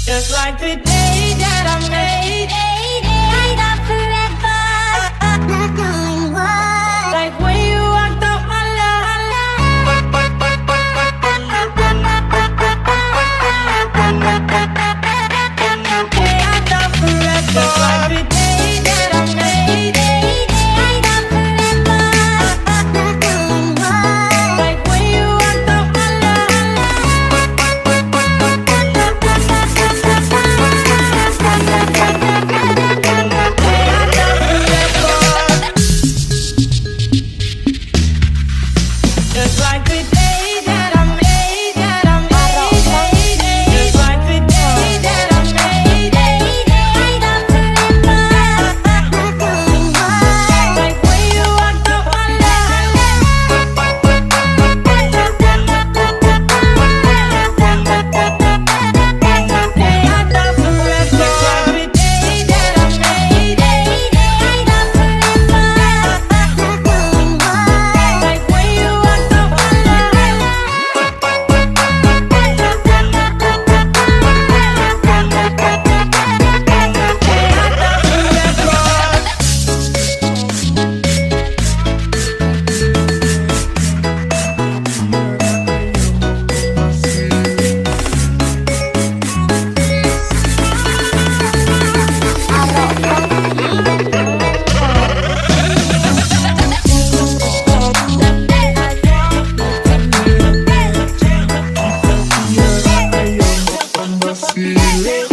Just like the day that I made, up forever, not knowing why. Like when you walked out my life. Hey, I thought forever. Just like the day that I made, up forever, not knowing why. Like when you walked out my just like the day that I made, just like the day that I made, up forever, not knowing why. Like when you walked out my life. Hey, I thought forever. Just like the day that I made, up forever, not knowing why. Like when you walked out my life. Hey, I thought forever. Vacile.